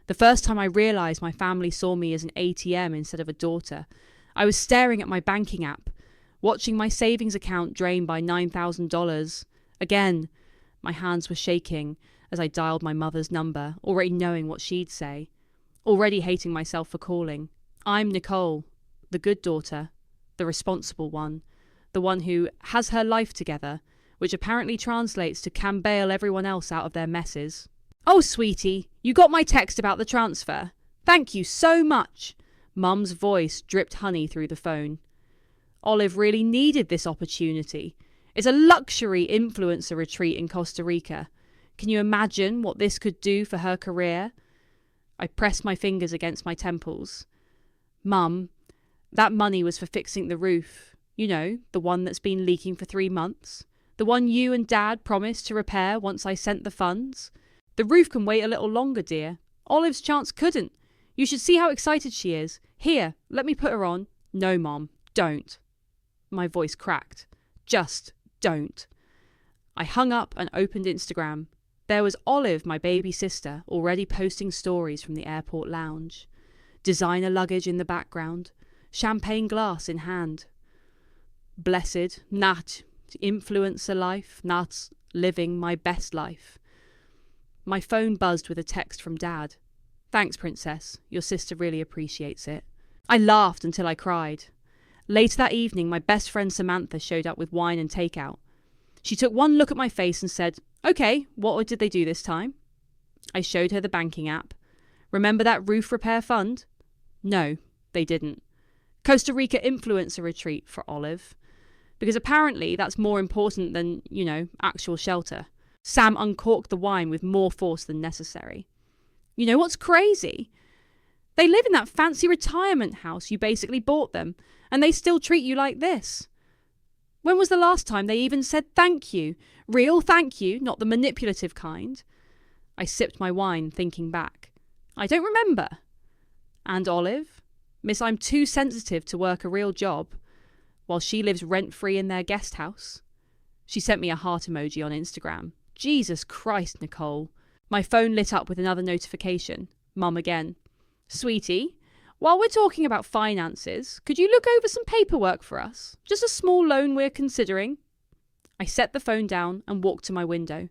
The first time I realised my family saw me as an ATM instead of a daughter, I was staring at my banking app, watching my savings account drain by $9,000. Again, my hands were shaking as I dialed my mother's number, already knowing what she'd say, already hating myself for calling. I'm Nicole, the good daughter, the responsible one, the one who has her life together, which apparently translates to can bail everyone else out of their messes. Oh, sweetie, you got my text about the transfer. Thank you so much. Mum's voice dripped honey through the phone. Olive really needed this opportunity. It's a luxury influencer retreat in Costa Rica. Can you imagine what this could do for her career? I pressed my fingers against my temples. Mum, that money was for fixing the roof. You know, the one that's been leaking for 3 months. The one you and Dad promised to repair once I sent the funds. The roof can wait a little longer, dear. Olive's chance couldn't. You should see how excited she is. Here, let me put her on. No, Mom, don't. My voice cracked. Just don't. I hung up and opened Instagram. There was Olive, my baby sister, already posting stories from the airport lounge. Designer luggage in the background. Champagne glass in hand. Blessed, not influencer life, not living my best life. My phone buzzed with a text from Dad. Thanks, Princess. Your sister really appreciates it. I laughed until I cried. Later that evening, my best friend Samantha showed up with wine and takeout. She took one look at my face and said, "Okay, what did they do this time?" I showed her the banking app. Remember that roof repair fund? No, they didn't. Costa Rica influencer retreat for Olive. Because apparently that's more important than, actual shelter. Sam uncorked the wine with more force than necessary. You know what's crazy? They live in that fancy retirement house you basically bought them, and they still treat you like this. When was the last time they even said thank you? Real thank you, not the manipulative kind. I sipped my wine, thinking back. I don't remember. And Olive? Miss, I'm too sensitive to work a real job, while she lives rent-free in their guest house. She sent me a heart emoji on Instagram. Jesus Christ, Nicole. My phone lit up with another notification. Mum again. Sweetie, while we're talking about finances, could you look over some paperwork for us? Just a small loan we're considering. I set the phone down and walked to my window.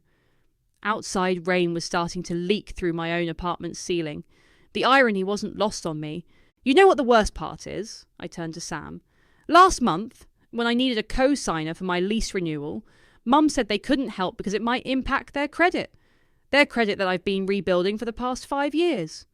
Outside, rain was starting to leak through my own apartment's ceiling. The irony wasn't lost on me. You know what the worst part is? I turned to Sam. Last month, when I needed a co-signer for my lease renewal, Mum said they couldn't help because it might impact their credit. Their credit that I've been rebuilding for the past 5 years.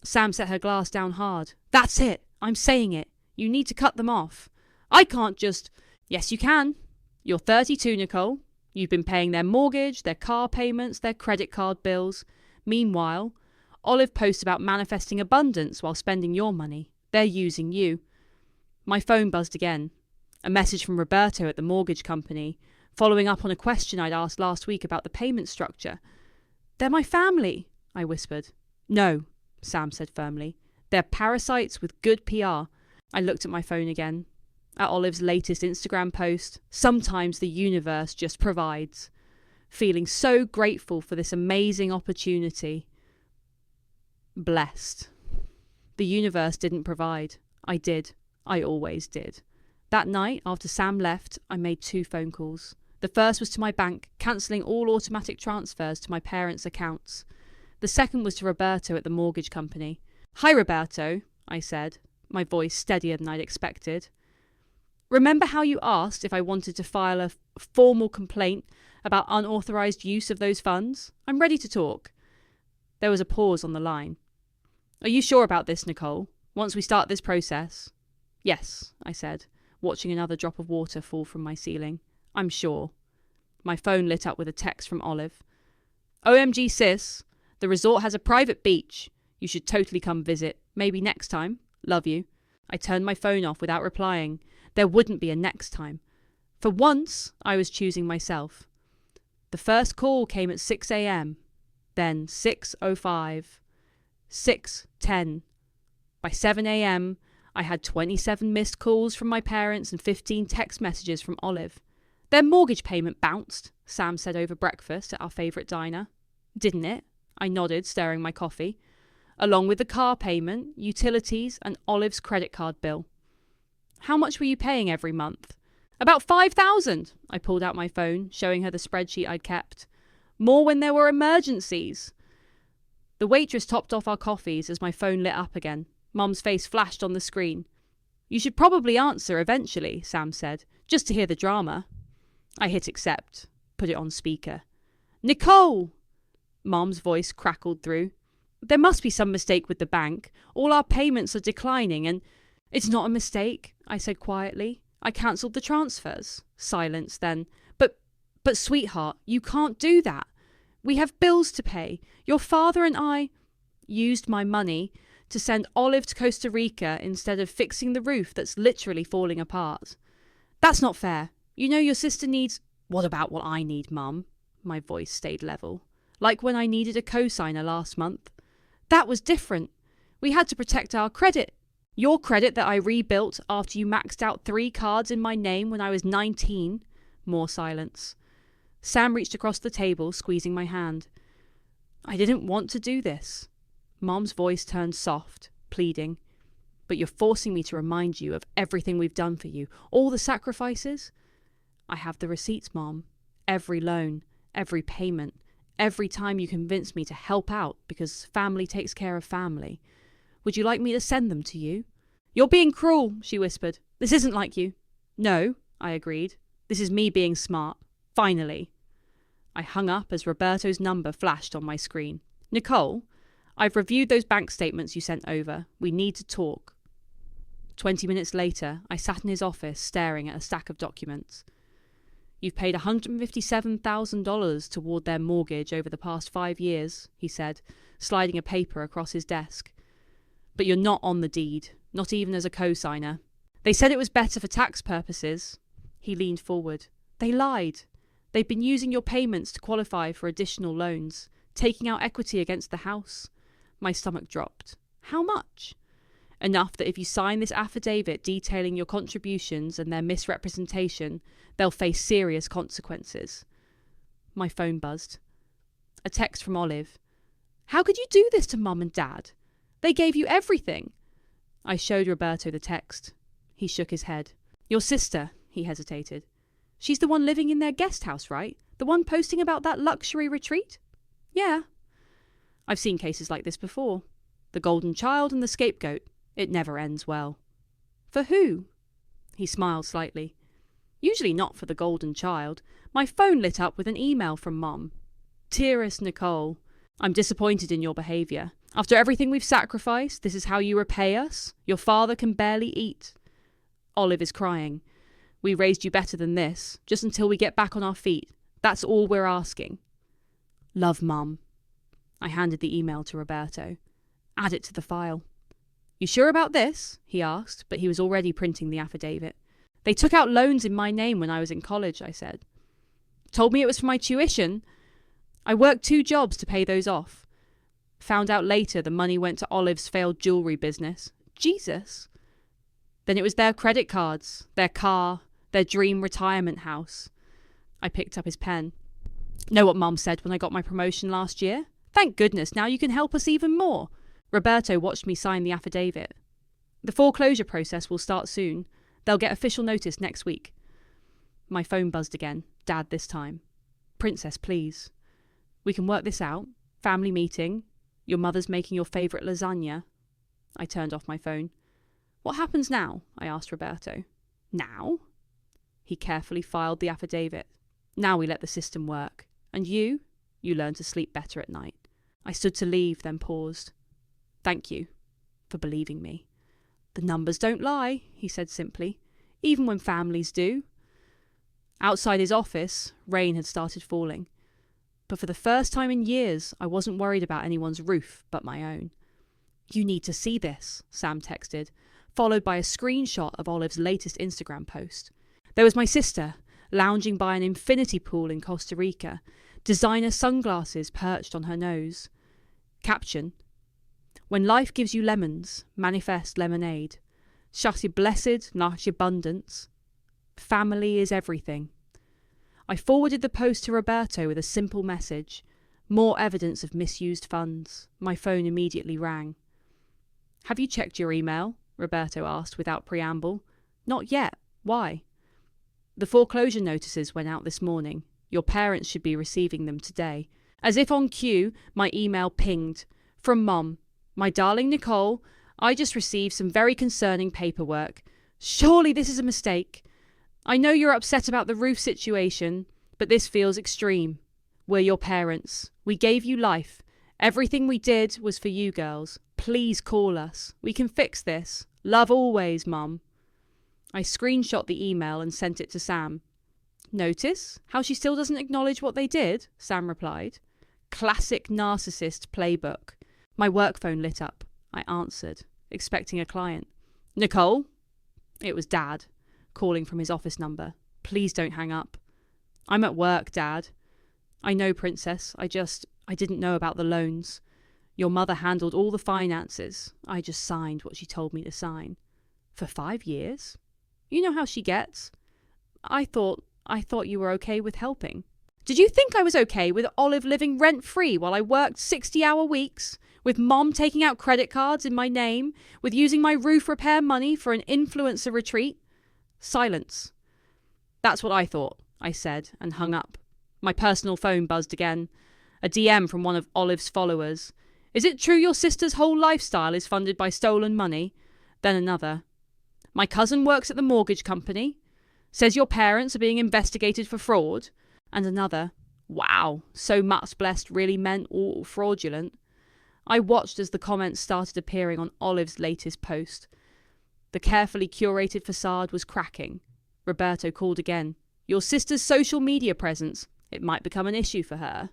Sam set her glass down hard. That's it. I'm saying it. You need to cut them off. I can't just... Yes, you can. You're 32, Nicole. You've been paying their mortgage, their car payments, their credit card bills. Meanwhile, Olive posts about manifesting abundance while spending your money. They're using you. My phone buzzed again. A message from Roberto at the mortgage company, following up on a question I'd asked last week about the payment structure. They're my family, I whispered. No, Sam said firmly. They're parasites with good PR. I looked at my phone again. At Olive's latest Instagram post, sometimes the universe just provides. Feeling so grateful for this amazing opportunity. Blessed. The universe didn't provide. I did. I always did. That night, after Sam left, I made 2 phone calls. The first was to my bank, cancelling all automatic transfers to my parents' accounts. The second was to Roberto at the mortgage company. Hi, Roberto, I said, my voice steadier than I'd expected. Remember how you asked if I wanted to file a formal complaint about unauthorised use of those funds? I'm ready to talk. There was a pause on the line. Are you sure about this, Nicole? Once we start this process? Yes, I said, watching another drop of water fall from my ceiling. I'm sure. My phone lit up with a text from Olive. OMG sis, the resort has a private beach. You should totally come visit. Maybe next time. Love you. I turned my phone off without replying. There wouldn't be a next time. For once, I was choosing myself. The first call came at 6 a.m. Then 6:05. 6:10. By 7 a.m., I had 27 missed calls from my parents and 15 text messages from Olive. Their mortgage payment bounced, Sam said over breakfast at our favourite diner. Didn't it? I nodded, stirring my coffee. along with the car payment, utilities, and Olive's credit card bill. How much were you paying every month? About $5,000. I pulled out my phone, showing her the spreadsheet I'd kept. More when there were emergencies. The waitress topped off our coffees as my phone lit up again. Mum's face flashed on the screen. You should probably answer eventually, Sam said, just to hear the drama. I hit accept, put it on speaker. Nicole! Mum's voice crackled through. There must be some mistake with the bank. All our payments are declining and... It's not a mistake, I said quietly. I cancelled the transfers. Silence then. But sweetheart, you can't do that. We have bills to pay. Your father and I used my money to send Olive to Costa Rica instead of fixing the roof that's literally falling apart. That's not fair. You know your sister needs... What about what I need, Mum? My voice stayed level. Like when I needed a cosigner last month. That was different. We had to protect our credit. Your credit that I rebuilt after you maxed out 3 cards in my name when I was 19. More silence. Sam reached across the table, squeezing my hand. I didn't want to do this. Mom's voice turned soft, pleading. But you're forcing me to remind you of everything we've done for you, all the sacrifices. I have the receipts, Mom. Every loan, every payment, every time you convinced me to help out because family takes care of family. Would you like me to send them to you? You're being cruel, she whispered. This isn't like you. No, I agreed. This is me being smart. Finally. I hung up as Roberto's number flashed on my screen. Nicole, I've reviewed those bank statements you sent over. We need to talk. 20 minutes later, I sat in his office staring at a stack of documents. You've paid $157,000 toward their mortgage over the past 5 years, he said, sliding a paper across his desk. But you're not on the deed, not even as a cosigner. They said it was better for tax purposes. He leaned forward. They lied. They've been using your payments to qualify for additional loans, taking out equity against the house. My stomach dropped. How much? Enough that if you sign this affidavit detailing your contributions and their misrepresentation, they'll face serious consequences. My phone buzzed. A text from Olive. How could you do this to Mum and Dad? They gave you everything. I showed Roberto the text. He shook his head. Your sister, he hesitated. She's the one living in their guest house, right? The one posting about that luxury retreat? Yeah. I've seen cases like this before. The golden child and the scapegoat. It never ends well. For who? He smiled slightly. Usually not for the golden child. My phone lit up with an email from Mum. Dearest Nicole, I'm disappointed in your behaviour. After everything we've sacrificed, this is how you repay us? Your father can barely eat. Olive is crying. We raised you better than this, just until we get back on our feet. That's all we're asking. Love, Mum. I handed the email to Roberto. Add it to the file. You sure about this? He asked, but he was already printing the affidavit. They took out loans in my name when I was in college, I said. Told me it was for my tuition. I worked 2 jobs to pay those off. Found out later the money went to Olive's failed jewellery business. Jesus. Then it was their credit cards, their car, their dream retirement house. I picked up his pen. Know what Mum said when I got my promotion last year? Thank goodness, now you can help us even more. Roberto watched me sign the affidavit. The foreclosure process will start soon. They'll get official notice next week. My phone buzzed again. Dad this time. Princess, please. We can work this out. Family meeting. Your mother's making your favourite lasagna. I turned off my phone. What happens now? I asked Roberto. Now? He carefully filed the affidavit. Now we let the system work. And you learn to sleep better at night. I stood to leave, then paused. Thank you for believing me. The numbers don't lie, he said simply, even when families do. Outside his office, rain had started falling. But for the first time in years, I wasn't worried about anyone's roof but my own. You need to see this, Sam texted, followed by a screenshot of Olive's latest Instagram post. There was my sister, lounging by an infinity pool in Costa Rica, designer sunglasses perched on her nose. Caption: When life gives you lemons, manifest lemonade. Chasse blessed, nash abundance. Family is everything. I forwarded the post to Roberto with a simple message. More evidence of misused funds. My phone immediately rang. "Have you checked your email?" Roberto asked without preamble. "Not yet. Why?" "The foreclosure notices went out this morning. Your parents should be receiving them today." As if on cue, my email pinged. From Mom. "My darling Nicole, I just received some very concerning paperwork. Surely this is a mistake. I know you're upset about the roof situation, but this feels extreme. We're your parents. We gave you life. Everything we did was for you girls. Please call us. We can fix this. Love always, Mum." I screenshot the email and sent it to Sam. "Notice how she still doesn't acknowledge what they did?" Sam replied. Classic narcissist playbook. My work phone lit up. I answered, expecting a client. "Nicole?" It was Dad, calling from his office number. "Please don't hang up." "I'm at work, Dad." "I know, Princess. I didn't know about the loans. Your mother handled all the finances. I just signed what she told me to sign." "For 5 years? You know how she gets." I thought you were okay with helping." "Did you think I was okay with Olive living rent-free while I worked 60-hour weeks? With Mom taking out credit cards in my name? With using my roof repair money for an influencer retreat?" Silence. "That's what I thought," I said, and hung up. My personal phone buzzed again. A DM from one of Olive's followers. "Is it true your sister's whole lifestyle is funded by stolen money?" Then another. "My cousin works at the mortgage company. Says your parents are being investigated for fraud." And another. "Wow, so much blessed really meant all fraudulent." I watched as the comments started appearing on Olive's latest post. The carefully curated facade was cracking. Roberto called again. "Your sister's social media presence. It might become an issue for her."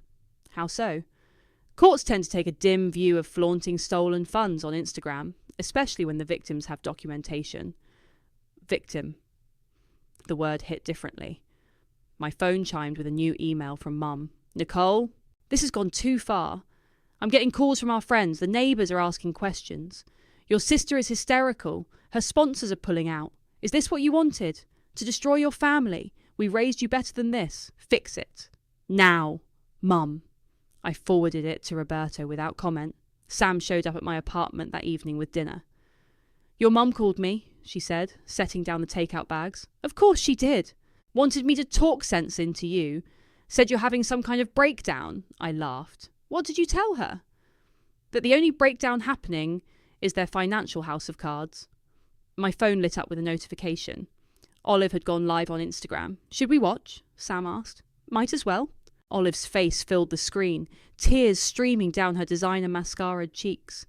"How so?" "Courts tend to take a dim view of flaunting stolen funds on Instagram, especially when the victims have documentation." Victim. The word hit differently. My phone chimed with a new email from Mum. "Nicole, this has gone too far. I'm getting calls from our friends. The neighbours are asking questions. Your sister is hysterical. Her sponsors are pulling out. Is this what you wanted? To destroy your family? We raised you better than this. Fix it. Now, Mum." I forwarded it to Roberto without comment. Sam showed up at my apartment that evening with dinner. "Your mum called me," she said, setting down the takeout bags. "Of course she did. Wanted me to talk sense into you. Said you're having some kind of breakdown." I laughed. "What did you tell her?" "That the only breakdown happening is their financial house of cards." My phone lit up with a notification. Olive had gone live on Instagram. "Should we watch?" Sam asked. "Might as well." Olive's face filled the screen, tears streaming down her designer mascaraed cheeks.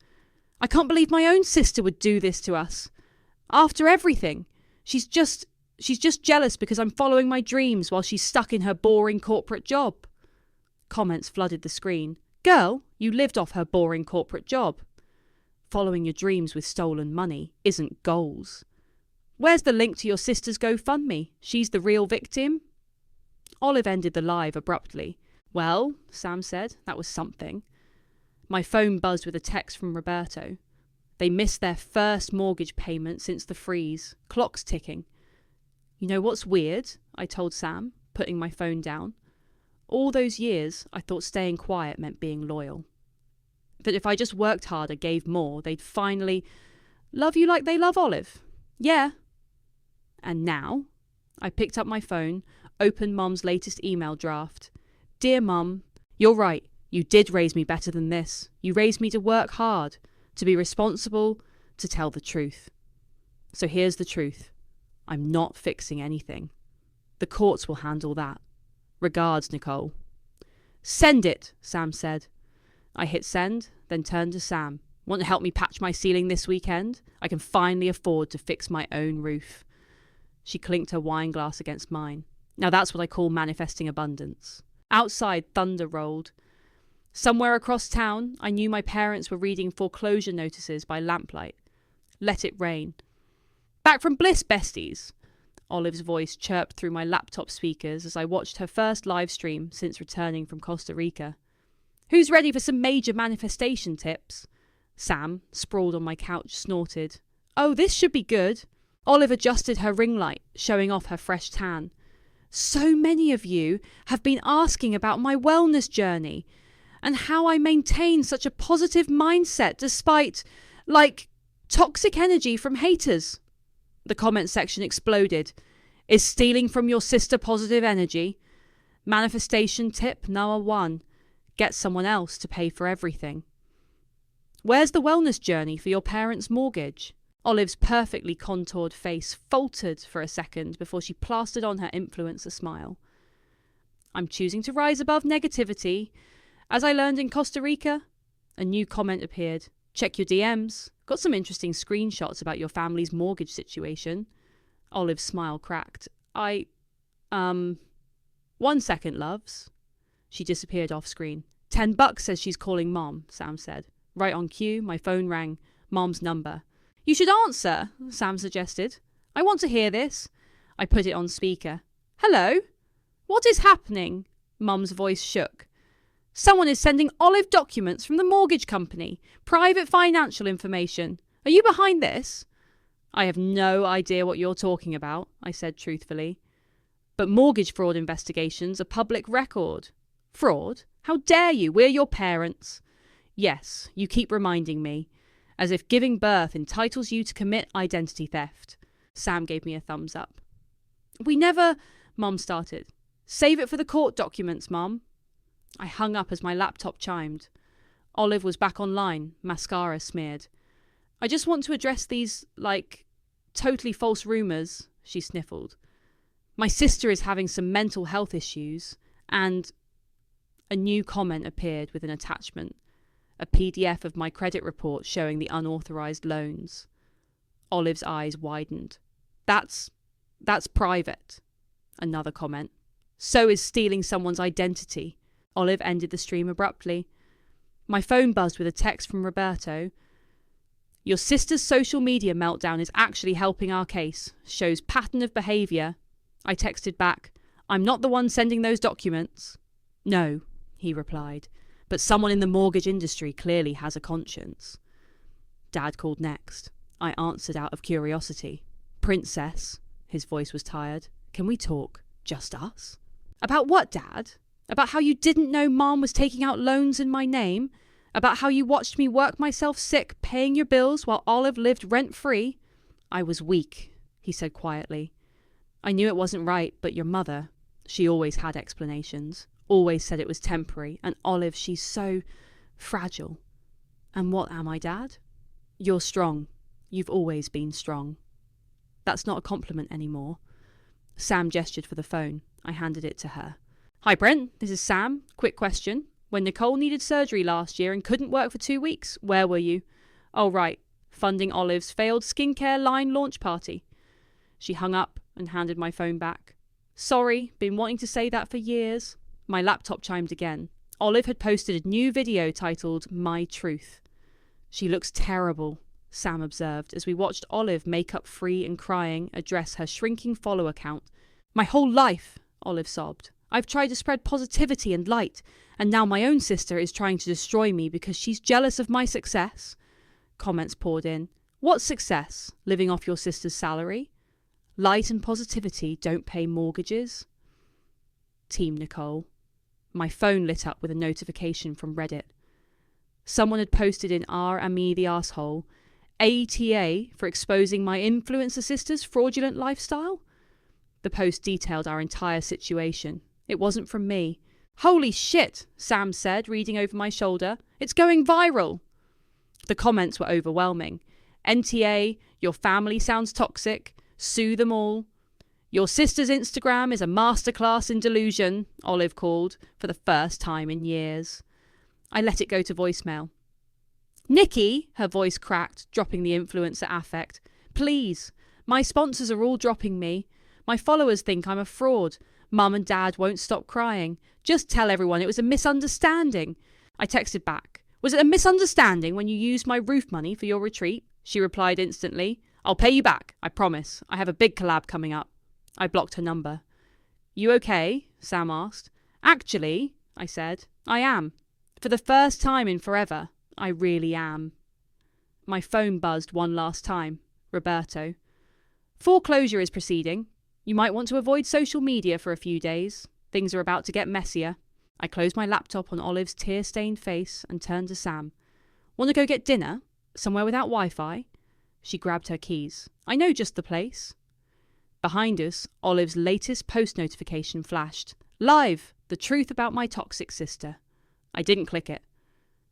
"I can't believe my own sister would do this to us. After everything. She's just jealous because I'm following my dreams while she's stuck in her boring corporate job." Comments flooded the screen. "Girl, you lived off her boring corporate job. Following your dreams with stolen money isn't goals. Where's the link to your sister's GoFundMe? She's the real victim?" Olive ended the live abruptly. "Well," Sam said, "that was something." My phone buzzed with a text from Roberto. They missed their first mortgage payment since the freeze. Clock's ticking. "You know what's weird?" I told Sam, putting my phone down. All those years, I thought staying quiet meant being loyal. That if I just worked harder, gave more, they'd finally love you like they love Olive. Yeah. And now, I picked up my phone, opened Mum's latest email draft. "Dear Mum, you're right. You did raise me better than this. You raised me to work hard, to be responsible, to tell the truth. So here's the truth. I'm not fixing anything. The courts will handle that. Regards, Nicole." "Send it," Sam said. I hit send, then turned to Sam. "Want to help me patch my ceiling this weekend? I can finally afford to fix my own roof." She clinked her wine glass against mine. Now that's what I call manifesting abundance. Outside, thunder rolled. Somewhere across town, I knew my parents were reading foreclosure notices by lamplight. Let it rain. "Back from Bliss, besties!" Olive's voice chirped through my laptop speakers as I watched her first live stream since returning from Costa Rica. "Who's ready for some major manifestation tips?" Sam, sprawled on my couch, snorted. "Oh, this should be good." Olive adjusted her ring light, showing off her fresh tan. "So many of you have been asking about my wellness journey. and how I maintain such a positive mindset despite, toxic energy from haters. The comment section exploded. Is stealing from your sister positive energy? Manifestation tip number 1. Get someone else to pay for everything. Where's the wellness journey for your parents' mortgage? Olive's perfectly contoured face faltered for a second before she plastered on her influencer smile. I'm choosing to rise above negativity. As I learned in Costa Rica, a new comment appeared. Check your DMs. Got some interesting screenshots about your family's mortgage situation. Olive's smile cracked. 1 second, loves. She disappeared off screen. $10 says she's calling Mom, Sam said. Right on cue, my phone rang. Mom's number. You should answer, Sam suggested. I want to hear this. I put it on speaker. Hello? What is happening? Mum's voice shook. Someone is sending Olive documents from the mortgage company. Private financial information. Are you behind this? I have no idea what you're talking about, I said truthfully. But mortgage fraud investigations are public record. Fraud? How dare you? We're your parents. Yes, you keep reminding me. As if giving birth entitles you to commit identity theft. Sam gave me a thumbs up. We never... Mum started. Save it for the court documents, Mum. I hung up as my laptop chimed. Olive was back online, mascara smeared. I just want to address these, totally false rumours, she sniffled. My sister is having some mental health issues, and a new comment appeared with an attachment. A PDF of my credit report showing the unauthorised loans. Olive's eyes widened. That's private. Another comment. So is stealing someone's identity. Olive ended the stream abruptly. My phone buzzed with a text from Roberto. Your sister's social media meltdown is actually helping our case. Shows pattern of behaviour. I texted back. I'm not the one sending those documents. No, he replied. But someone in the mortgage industry clearly has a conscience. Dad called next. I answered out of curiosity. Princess. His voice was tired. Can we talk? Just us? About what, Dad? About how you didn't know Mom was taking out loans in my name? About how you watched me work myself sick, paying your bills while Olive lived rent-free? I was weak, he said quietly. I knew it wasn't right, but your mother, she always had explanations. Always said it was temporary. And Olive, she's so fragile. And what am I, Dad? You're strong. You've always been strong. That's not a compliment anymore. Sam gestured for the phone. I handed it to her. Hi, Brent. This is Sam. Quick question. When Nicole needed surgery last year and couldn't work for 2 weeks, where were you? Oh, right. Funding Olive's failed skincare line launch party. She hung up and handed my phone back. Sorry, been wanting to say that for years. My laptop chimed again. Olive had posted a new video titled My Truth. She looks terrible, Sam observed as we watched Olive, makeup free and crying, address her shrinking follower count. My whole life, Olive sobbed. I've tried to spread positivity and light, and now my own sister is trying to destroy me because she's jealous of my success. Comments poured in. What success? Living off your sister's salary? Light and positivity don't pay mortgages? Team Nicole. My phone lit up with a notification from Reddit. Someone had posted in R. Ami the Arsehole, ATA for exposing my influencer sister's fraudulent lifestyle? The post detailed our entire situation. It wasn't from me. Holy shit, Sam said, reading over my shoulder. It's going viral. The comments were overwhelming. NTA, your family sounds toxic. Sue them all. Your sister's Instagram is a masterclass in delusion, Olive called, for the first time in years. I let it go to voicemail. Nikki, her voice cracked, dropping the influencer affect. Please, my sponsors are all dropping me. My followers think I'm a fraud. Mum and Dad won't stop crying. Just tell everyone it was a misunderstanding. I texted back. Was it a misunderstanding when you used my roof money for your retreat? She replied instantly. I'll pay you back, I promise. I have a big collab coming up. I blocked her number. You okay? Sam asked. Actually, I said, I am. For the first time in forever, I really am. My phone buzzed one last time. Roberto. Foreclosure is proceeding. You might want to avoid social media for a few days. Things are about to get messier. I closed my laptop on Olive's tear-stained face and turned to Sam. Want to go get dinner? Somewhere without Wi-Fi? She grabbed her keys. I know just the place. Behind us, Olive's latest post notification flashed. Live! The truth about my toxic sister. I didn't click it.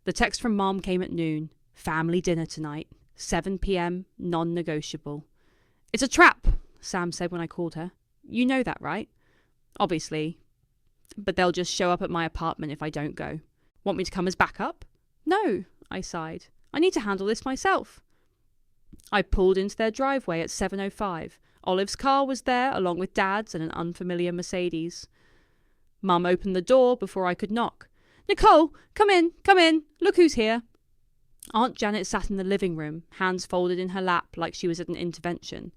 The text from Mom came at noon. Family dinner tonight. 7 p.m. Non-negotiable. It's a trap, Sam said when I called her. You know that, right? Obviously. But they'll just show up at my apartment if I don't go. Want me to come as backup? No, I sighed. I need to handle this myself. I pulled into their driveway at 7:05. Olive's car was there, along with Dad's and an unfamiliar Mercedes. Mum opened the door before I could knock. Nicole, come in. Look who's here. Aunt Janet sat in the living room, hands folded in her lap like she was at an intervention,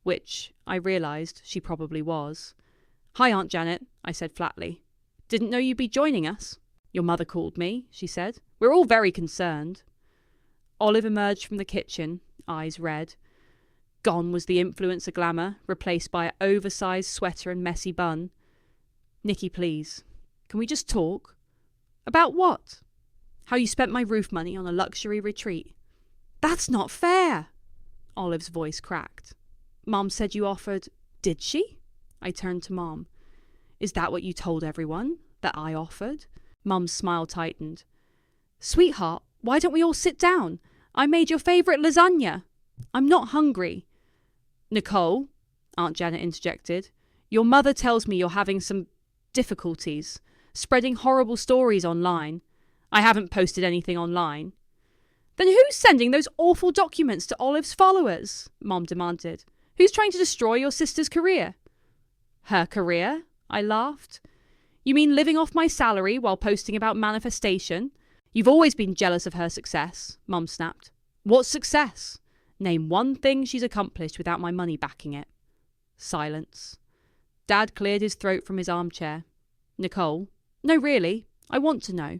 which, I realised, she probably was. Hi, Aunt Janet, I said flatly. Didn't know you'd be joining us. Your mother called me, she said. We're all very concerned. Olive emerged from the kitchen, eyes red. Gone was the influencer glamour, replaced by an oversized sweater and messy bun. Nikki, please, can we just talk? About what? How you spent my roof money on a luxury retreat. That's not fair. Olive's voice cracked. Mom said you offered... Did she? I turned to Mom. Is that what you told everyone? That I offered? Mum's smile tightened. Sweetheart, why don't we all sit down? I made your favourite lasagna. I'm not hungry. Nicole, Aunt Janet interjected, your mother tells me you're having some difficulties, spreading horrible stories online. I haven't posted anything online. Then who's sending those awful documents to Olive's followers? Mom demanded. Who's trying to destroy your sister's career? Her career? I laughed. You mean living off my salary while posting about manifestation? You've always been jealous of her success, Mum snapped. What success? Name one thing she's accomplished without my money backing it. Silence. Dad cleared his throat from his armchair. Nicole? No, really. I want to know.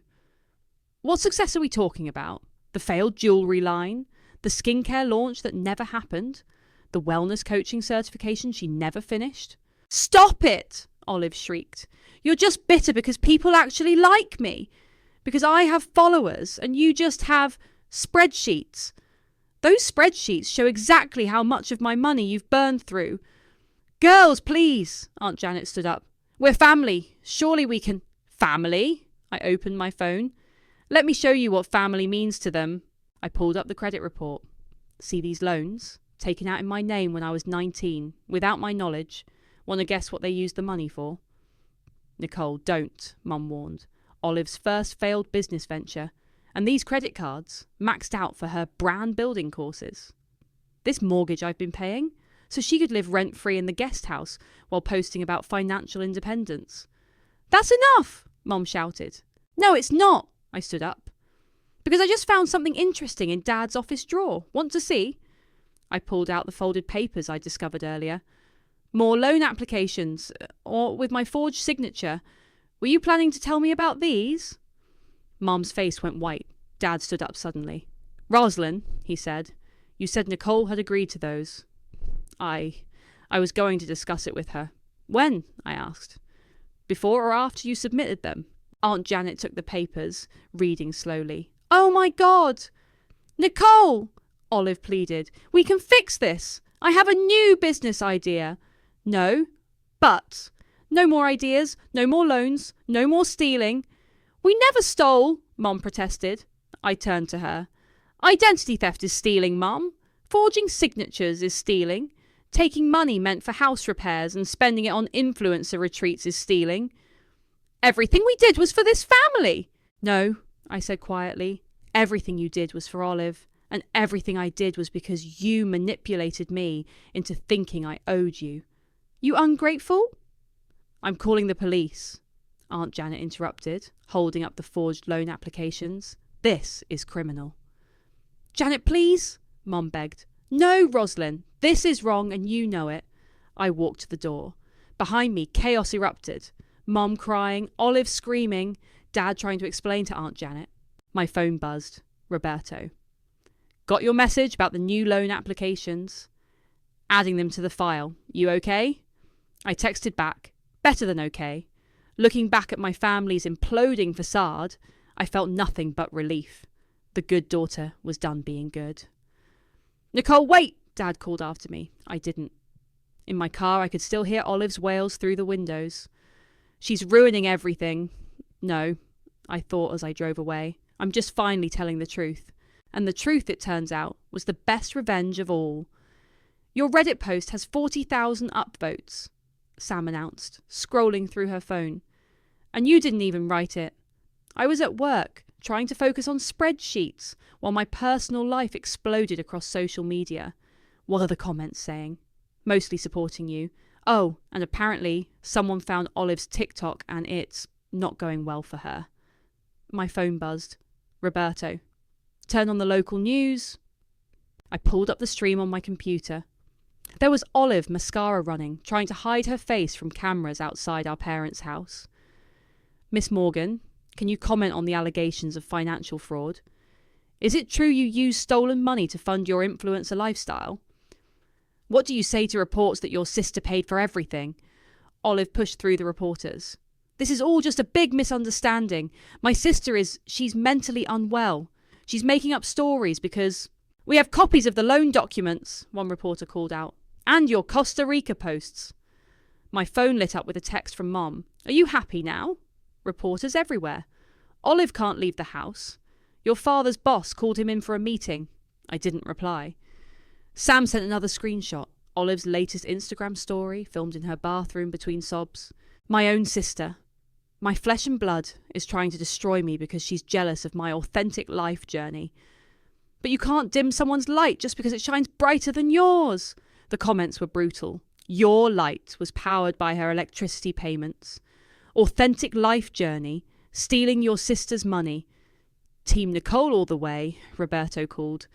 What success are we talking about? The failed jewellery line? The skincare launch that never happened? The wellness coaching certification she never finished? Stop it! Olive shrieked. You're just bitter because people actually like me. Because I have followers and you just have spreadsheets. Those spreadsheets show exactly how much of my money you've burned through. Girls, please, Aunt Janet stood up. We're family. Surely we can... Family? I opened my phone. Let me show you what family means to them. I pulled up the credit report. See these loans? Taken out in my name when I was 19, without my knowledge. Want to guess what they used the money for? Nicole, don't, Mum warned. Olive's first failed business venture. And these credit cards, maxed out for her brand building courses. This mortgage I've been paying, so she could live rent-free in the guest house while posting about financial independence. That's enough, Mum shouted. No, it's not, I stood up. Because I just found something interesting in Dad's office drawer. Want to see? I pulled out the folded papers I discovered earlier. More loan applications, or with my forged signature. Were you planning to tell me about these? Mum's face went white. Dad stood up suddenly. Rosalind, he said, you said Nicole had agreed to those. I was going to discuss it with her. When? I asked. Before or after you submitted them? Aunt Janet took the papers, reading slowly. Oh my God! Nicole! Olive pleaded. We can fix this. I have a new business idea. No, but no more ideas, no more loans, no more stealing. We never stole, Mum protested. I turned to her. Identity theft is stealing, Mum. Forging signatures is stealing. Taking money meant for house repairs and spending it on influencer retreats is stealing. Everything we did was for this family. No, I said quietly. Everything you did was for Olive, and everything I did was because you manipulated me into thinking I owed you. You ungrateful? I'm calling the police, Aunt Janet interrupted, holding up the forged loan applications. This is criminal. Janet, please, Mum begged. No, Rosalind, this is wrong and you know it. I walked to the door. Behind me, chaos erupted. Mum crying, Olive screaming, Dad trying to explain to Aunt Janet. My phone buzzed. Roberto. Got your message about the new loan applications? Adding them to the file. You okay? I texted back. Better than okay. Looking back at my family's imploding facade, I felt nothing but relief. The good daughter was done being good. "Nicole, wait!" Dad called after me. I didn't. In my car, I could still hear Olive's wails through the windows. "She's ruining everything." "No," I thought as I drove away. "I'm just finally telling the truth." And the truth, it turns out, was the best revenge of all. "Your Reddit post has 40,000 upvotes," Sam announced, scrolling through her phone. "And you didn't even write it." I was at work, trying to focus on spreadsheets, while my personal life exploded across social media. What are the comments saying? Mostly supporting you. Oh, and apparently someone found Olive's TikTok and it's not going well for her. My phone buzzed. Roberto. Turn on the local news. I pulled up the stream on my computer. There was Olive mascara running, trying to hide her face from cameras outside our parents' house. "Miss Morgan, can you comment on the allegations of financial fraud? Is it true you used stolen money to fund your influencer lifestyle? What do you say to reports that your sister paid for everything?" Olive pushed through the reporters. "This is all just a big misunderstanding. My sister she's mentally unwell. She's making up stories because..." "We have copies of the loan documents," one reporter called out. "And your Costa Rica posts." My phone lit up with a text from Mom. "Are you happy now?" Reporters everywhere. "Olive can't leave the house. Your father's boss called him in for a meeting." I didn't reply. Sam sent another screenshot. Olive's latest Instagram story, filmed in her bathroom between sobs. "My own sister. My flesh and blood is trying to destroy me because she's jealous of my authentic life journey." "But you can't dim someone's light just because it shines brighter than yours." The comments were brutal. Your light was powered by her electricity payments. Authentic life journey, stealing your sister's money. "Team Nicole all the way," Roberto called.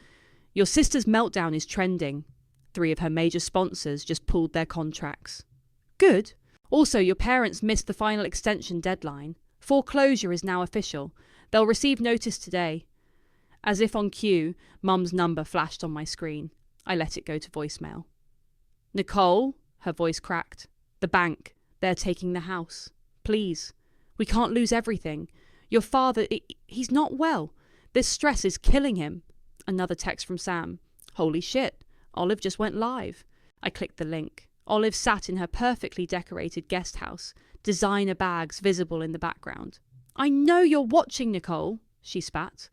"Your sister's meltdown is trending. 3 of her major sponsors just pulled their contracts." "Good. Also, your parents missed the final extension deadline. Foreclosure is now official. They'll receive notice today." As if on cue, Mum's number flashed on my screen. I let it go to voicemail. "Nicole," her voice cracked. "The bank. They're taking the house. Please. We can't lose everything. Your father, he's not well. This stress is killing him." Another text from Sam. "Holy shit. Olive just went live." I clicked the link. Olive sat in her perfectly decorated guest house, designer bags visible in the background. "I know you're watching, Nicole," she spat.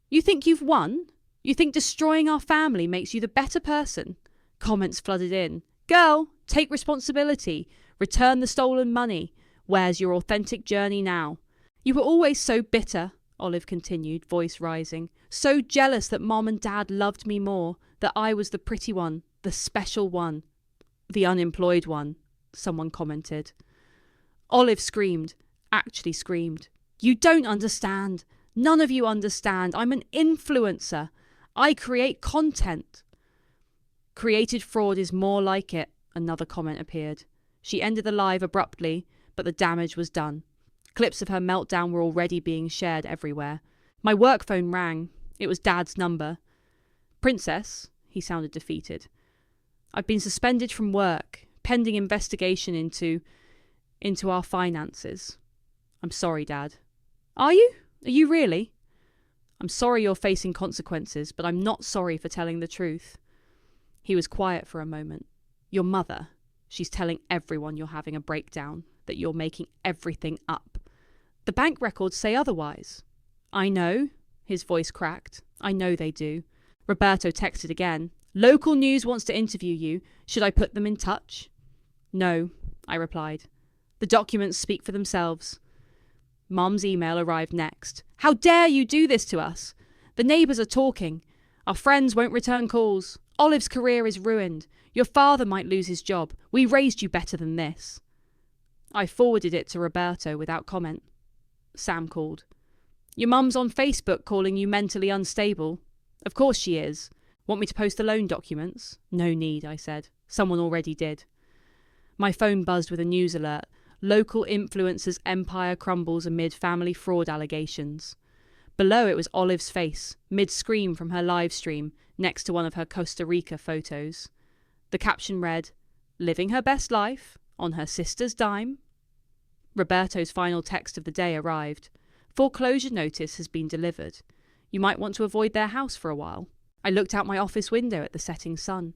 "You think you've won? You think destroying our family makes you the better person?" Comments flooded in. "Girl, take responsibility. Return the stolen money. Where's your authentic journey now?" "You were always so bitter," Olive continued, voice rising. "So jealous that Mom and Dad loved me more, that I was the pretty one, the special one. The unemployed one," someone commented. Olive screamed, actually screamed. "You don't understand. None of you understand. I'm an influencer. I create content." "Created fraud is more like it," another comment appeared. She ended the live abruptly, but the damage was done. Clips of her meltdown were already being shared everywhere. My work phone rang. It was Dad's number. "Princess," he sounded defeated. "I've been suspended from work, pending investigation into our finances." "I'm sorry, Dad." "Are you? Are you really?" "I'm sorry you're facing consequences, but I'm not sorry for telling the truth." He was quiet for a moment. "Your mother, she's telling everyone you're having a breakdown, that you're making everything up. The bank records say otherwise." "I know," his voice cracked. "I know they do." Roberto texted again. "Local news wants to interview you. Should I put them in touch?" "No," I replied. "The documents speak for themselves." Mum's email arrived next. "How dare you do this to us? The neighbours are talking. Our friends won't return calls. Olive's career is ruined. Your father might lose his job. We raised you better than this." I forwarded it to Roberto without comment. Sam called. "Your mum's on Facebook calling you mentally unstable." "Of course she is. Want me to post the loan documents?" "No need," I said. "Someone already did." My phone buzzed with a news alert. Local influencer's empire crumbles amid family fraud allegations. Below it was Olive's face, mid-scream from her live stream, next to one of her Costa Rica photos. The caption read, "Living her best life, on her sister's dime." Roberto's final text of the day arrived. Foreclosure notice has been delivered. You might want to avoid their house for a while. I looked out my office window at the setting sun.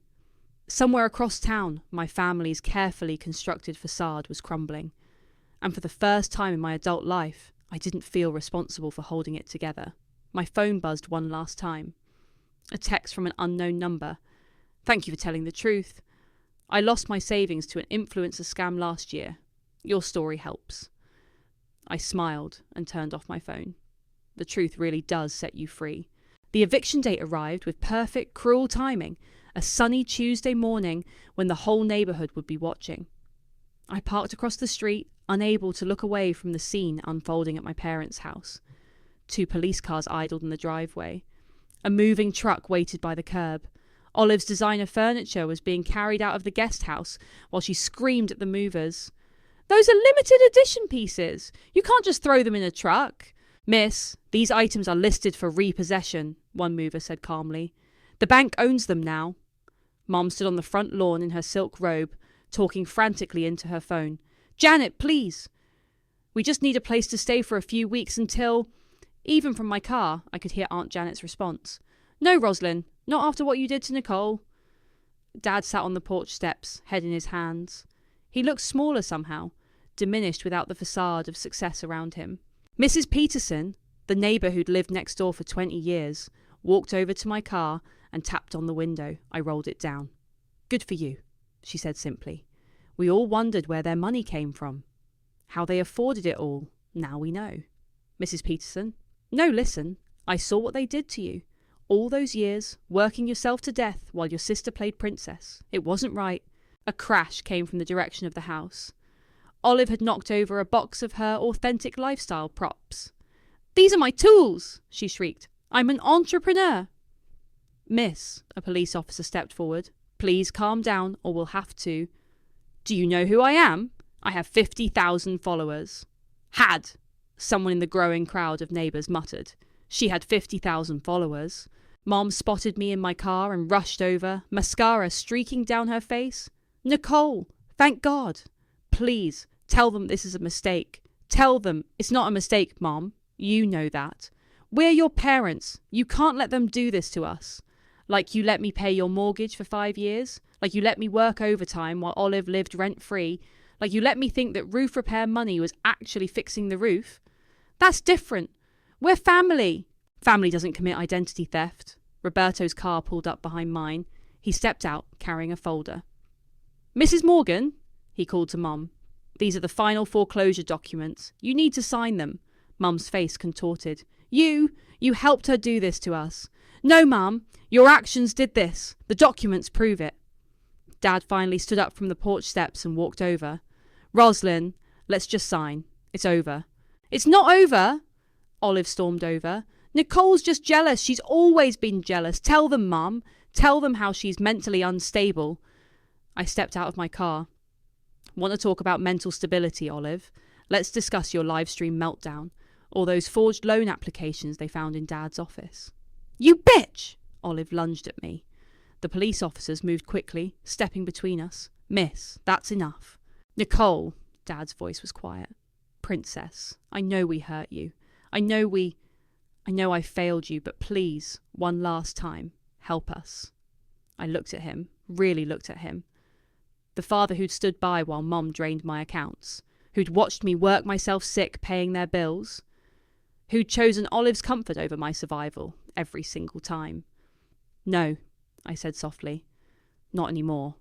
Somewhere across town, my family's carefully constructed facade was crumbling. And for the first time in my adult life, I didn't feel responsible for holding it together. My phone buzzed one last time. A text from an unknown number. Thank you for telling the truth. I lost my savings to an influencer scam last year. Your story helps. I smiled and turned off my phone. The truth really does set you free. The eviction date arrived with perfect, cruel timing, a sunny Tuesday morning when the whole neighbourhood would be watching. I parked across the street, unable to look away from the scene unfolding at my parents' house. 2 police cars idled in the driveway. A moving truck waited by the curb. Olive's designer furniture was being carried out of the guest house while she screamed at the movers. Those are limited edition pieces. You can't just throw them in a truck. Miss, these items are listed for repossession, one mover said calmly. The bank owns them now. Mom stood on the front lawn in her silk robe, talking frantically into her phone. Janet, please. We just need a place to stay for a few weeks until... Even from my car, I could hear Aunt Janet's response. No, Roslyn, not after what you did to Nicole. Dad sat on the porch steps, head in his hands. He looked smaller somehow, diminished without the facade of success around him. Mrs. Peterson, the neighbour who'd lived next door for 20 years, walked over to my car and tapped on the window. I rolled it down. Good for you, she said simply. We all wondered where their money came from. How they afforded it all, now we know. Mrs. Peterson? No, listen. I saw what they did to you. All those years, working yourself to death while your sister played princess. It wasn't right. A crash came from the direction of the house. Olive had knocked over a box of her authentic lifestyle props. These are my tools, she shrieked. I'm an entrepreneur. Miss, a police officer stepped forward. Please calm down or we'll have to. Do you know who I am? I have 50,000 followers. Had, someone in the growing crowd of neighbours muttered. She had 50,000 followers. Mom spotted me in my car and rushed over, mascara streaking down her face. Nicole, thank God. Please, tell them this is a mistake. Tell them it's not a mistake, Mom. You know that. We're your parents. You can't let them do this to us. Like you let me pay your mortgage for 5 years. Like you let me work overtime while Olive lived rent-free. Like you let me think that roof repair money was actually fixing the roof. That's different. We're family. Family doesn't commit identity theft. Roberto's car pulled up behind mine. He stepped out, carrying a folder. Mrs. Morgan, he called to Mum. These are the final foreclosure documents. You need to sign them. Mum's face contorted. You helped her do this to us. No, Mum, your actions did this. The documents prove it. Dad finally stood up from the porch steps and walked over. Roslyn, let's just sign. It's over. It's not over, Olive stormed over. Nicole's just jealous. She's always been jealous. Tell them, Mum. Tell them how she's mentally unstable. I stepped out of my car. Want to talk about mental stability, Olive? Let's discuss your live stream meltdown, or those forged loan applications they found in Dad's office. You bitch! Olive lunged at me. The police officers moved quickly, stepping between us. Miss, that's enough. Nicole, Dad's voice was quiet. Princess, I know we hurt you. I know I failed you, but please, one last time, help us. I looked at him, really looked at him. The father who'd stood by while Mom drained my accounts, who'd watched me work myself sick paying their bills, who'd chosen Olive's comfort over my survival every single time. No, I said softly. Not anymore.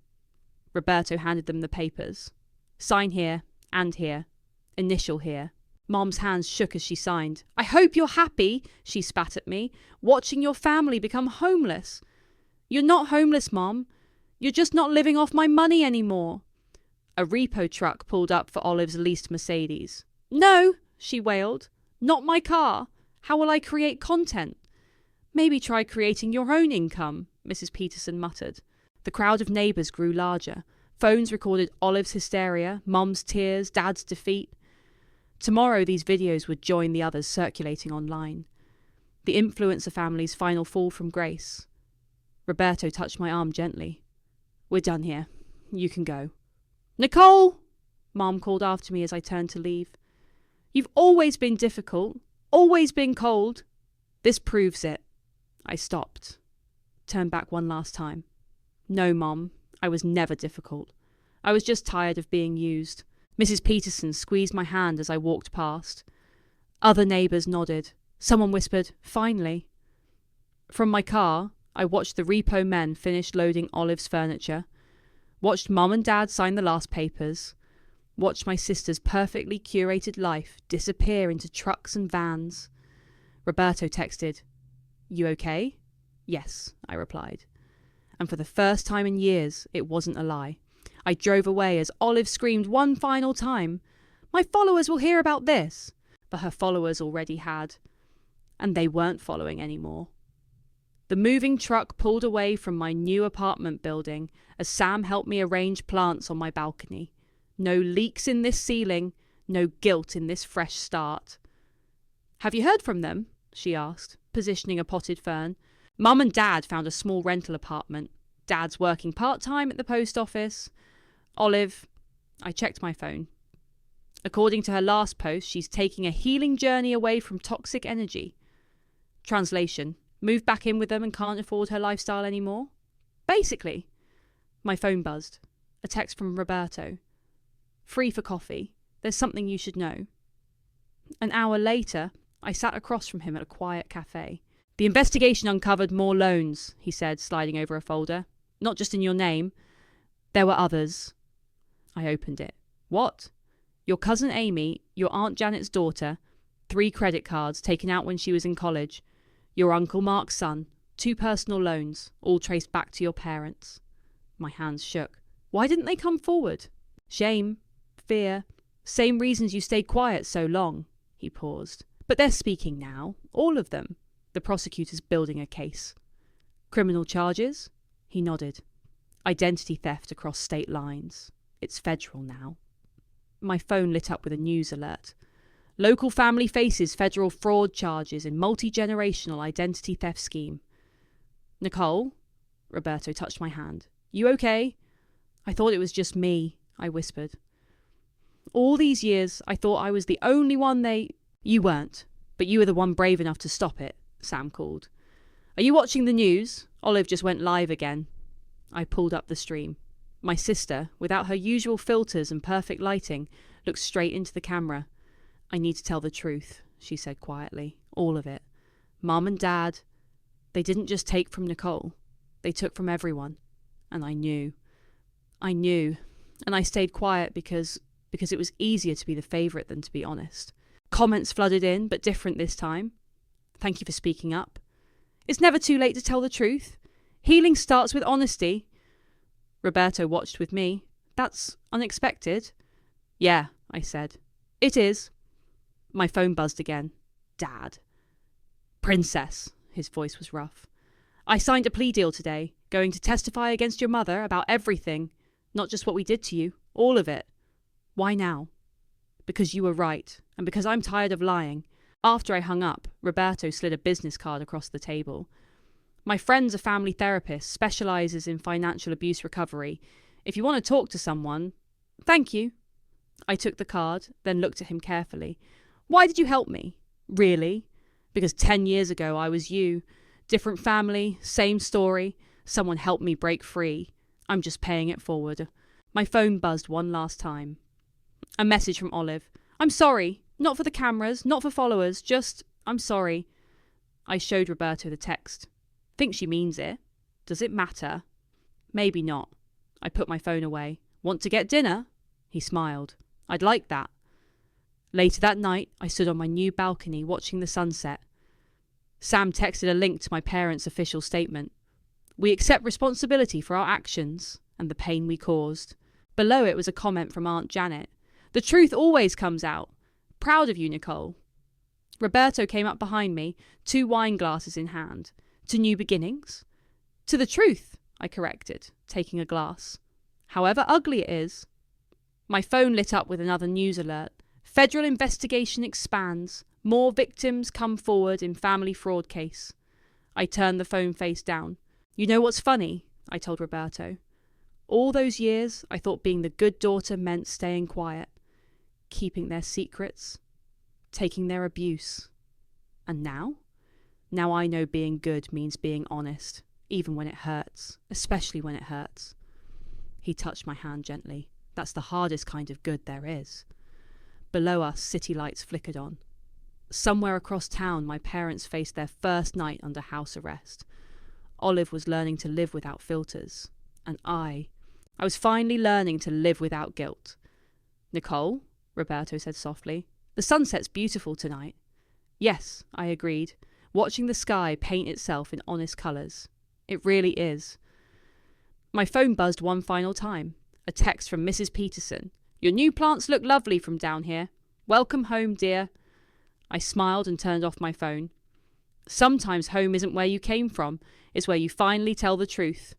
Roberto handed them the papers. Sign here and here. Initial here. Mom's hands shook as she signed. I hope you're happy, she spat at me, watching your family become homeless. You're not homeless, Mom. You're just not living off my money anymore. A repo truck pulled up for Olive's leased Mercedes. No, she wailed. Not my car. How will I create content? Maybe try creating your own income, Mrs. Peterson muttered. The crowd of neighbours grew larger. Phones recorded Olive's hysteria, Mum's tears, Dad's defeat. Tomorrow these videos would join the others circulating online. The influencer family's final fall from grace. Roberto touched my arm gently. We're done here. You can go. Nicole! Mom called after me as I turned to leave. You've always been difficult, always been cold. This proves it. I stopped. Turned back one last time. No, Mom, I was never difficult. I was just tired of being used. Mrs. Peterson squeezed my hand as I walked past. Other neighbours nodded. Someone whispered, "Finally." From my car, I watched the repo men finish loading Olive's furniture, watched Mum and Dad sign the last papers, watched my sister's perfectly curated life disappear into trucks and vans. Roberto texted, "You okay?" "Yes," I replied. And for the first time in years, it wasn't a lie. I drove away as Olive screamed one final time, "My followers will hear about this!" But her followers already had. And they weren't following anymore. The moving truck pulled away from my new apartment building as Sam helped me arrange plants on my balcony. No leaks in this ceiling, no guilt in this fresh start. "Have you heard from them?" she asked, positioning a potted fern. Mum and Dad found a small rental apartment. Dad's working part-time at the post office. Olive, I checked my phone. According to her last post, she's taking a healing journey away from toxic energy. Translation, moved back in with them and can't afford her lifestyle anymore? Basically. My phone buzzed. A text from Roberto. "Free for coffee. There's something you should know." An hour later, I sat across from him at a quiet cafe. "The investigation uncovered more loans," he said, sliding over a folder. "Not just in your name. There were others." I opened it. "What?" "Your cousin Amy, your Aunt Janet's daughter, 3 credit cards taken out when she was in college, your Uncle Mark's son, 2 personal loans, all traced back to your parents." My hands shook. "Why didn't they come forward?" "Shame. Fear. Same reasons you stayed quiet so long." He paused. "But they're speaking now. All of them. The prosecutor's building a case." "Criminal charges?" He nodded. "Identity theft across state lines. It's federal now." My phone lit up with a news alert. "Local family faces federal fraud charges in multi-generational identity theft scheme." "Nicole?" Roberto touched my hand. "You okay?" "I thought it was just me," I whispered. "All these years, I thought I was the only one they—" "You weren't, but you were the one brave enough to stop it," Sam called. "Are you watching the news? Olive just went live again." I pulled up the stream. My sister, without her usual filters and perfect lighting, looked straight into the camera. "I need to tell the truth," she said quietly. "All of it. Mum and Dad, they didn't just take from Nicole. They took from everyone. And I knew. I knew. And I stayed quiet because it was easier to be the favourite than to be honest. Comments flooded in, but different this time. "Thank you for speaking up. It's never too late to tell the truth. Healing starts with honesty." Roberto watched with me. "That's unexpected." "Yeah," I said. "It is." My phone buzzed again. Dad. "Princess," his voice was rough. "I signed a plea deal today, going to testify against your mother about everything, not just what we did to you, all of it." "Why now?" "Because you were right, and because I'm tired of lying." After I hung up, Roberto slid a business card across the table. "My friend's a family therapist, specialises in financial abuse recovery. If you want to talk to someone—" "Thank you." I took the card, then looked at him carefully. "Why did you help me?" "Really? Because 10 years ago I was you. Different family, same story. Someone helped me break free. I'm just paying it forward." My phone buzzed one last time. A message from Olive. "I'm sorry. Not for the cameras, not for followers, just, I'm sorry." I showed Roberto the text. "Think she means it. Does it matter?" "Maybe not." I put my phone away. "Want to get dinner?" He smiled. "I'd like that." Later that night, I stood on my new balcony watching the sunset. Sam texted a link to my parents' official statement. "We accept responsibility for our actions and the pain we caused." Below it was a comment from Aunt Janet. "The truth always comes out. Proud of you, Nicole." Roberto came up behind me, 2 wine glasses in hand. "To new beginnings?" "To the truth," I corrected, taking a glass. "However ugly it is." My phone lit up with another news alert. "Federal investigation expands. More victims come forward in family fraud case." I turned the phone face down. "You know what's funny?" I told Roberto. All those years, I thought being the good daughter meant staying quiet, keeping their secrets, taking their abuse. And now? Now I know being good means being honest, even when it hurts, especially when it hurts. He touched my hand gently. That's the hardest kind of good there is. Below us, city lights flickered on. Somewhere across town, my parents faced their first night under house arrest. Olive was learning to live without filters. And I was finally learning to live without guilt. "Nicole," Roberto said softly, "the sunset's beautiful tonight." "Yes," I agreed, watching the sky paint itself in honest colours. "It really is." My phone buzzed one final time. A text from Mrs. Peterson. "Your new plants look lovely from down here. Welcome home, dear." I smiled and turned off my phone. Sometimes home isn't where you came from, it's where you finally tell the truth.